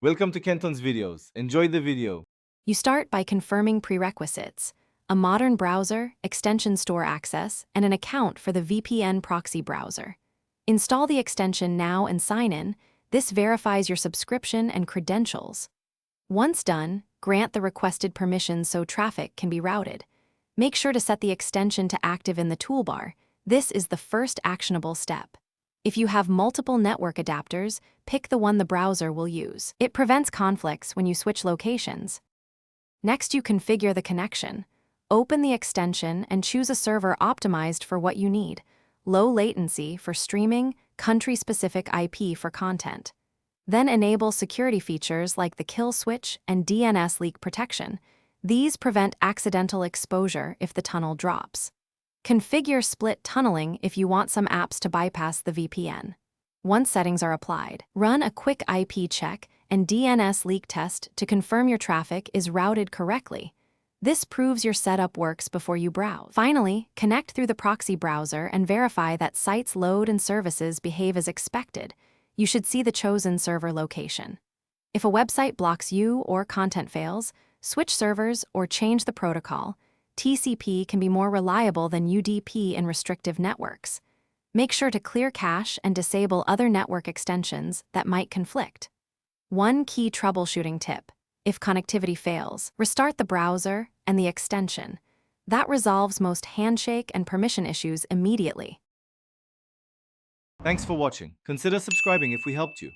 Welcome to Kenton's videos. Enjoy the video. You start by confirming prerequisites: a modern browser, extension store access, and an account for the VPN Proxy Browser. Install the extension now and sign in. This verifies your subscription and credentials. Once done, grant the requested permissions so traffic can be routed. Make sure to set the extension to active in the toolbar. This is the first actionable step. If you have multiple network adapters, pick the one the browser will use. It prevents conflicts when you switch locations. Next, you configure the connection. Open the extension and choose a server optimized for what you need: low latency for streaming, country-specific IP for content. Then enable security features like the kill switch and DNS leak protection. These prevent accidental exposure if the tunnel drops. Configure split tunneling if you want some apps to bypass the VPN. Once settings are applied, run a quick IP check and DNS leak test to confirm your traffic is routed correctly. This proves your setup works before you browse. Finally, connect through the proxy browser and verify that sites load and services behave as expected. You should see the chosen server location. If a website blocks you or content fails, switch servers or change the protocol. TCP can be more reliable than UDP in restrictive networks. Make sure to clear cache and disable other network extensions that might conflict. One key troubleshooting tip: if connectivity fails, restart the browser and the extension. That resolves most handshake and permission issues immediately. Thanks for watching. Consider subscribing if we helped you.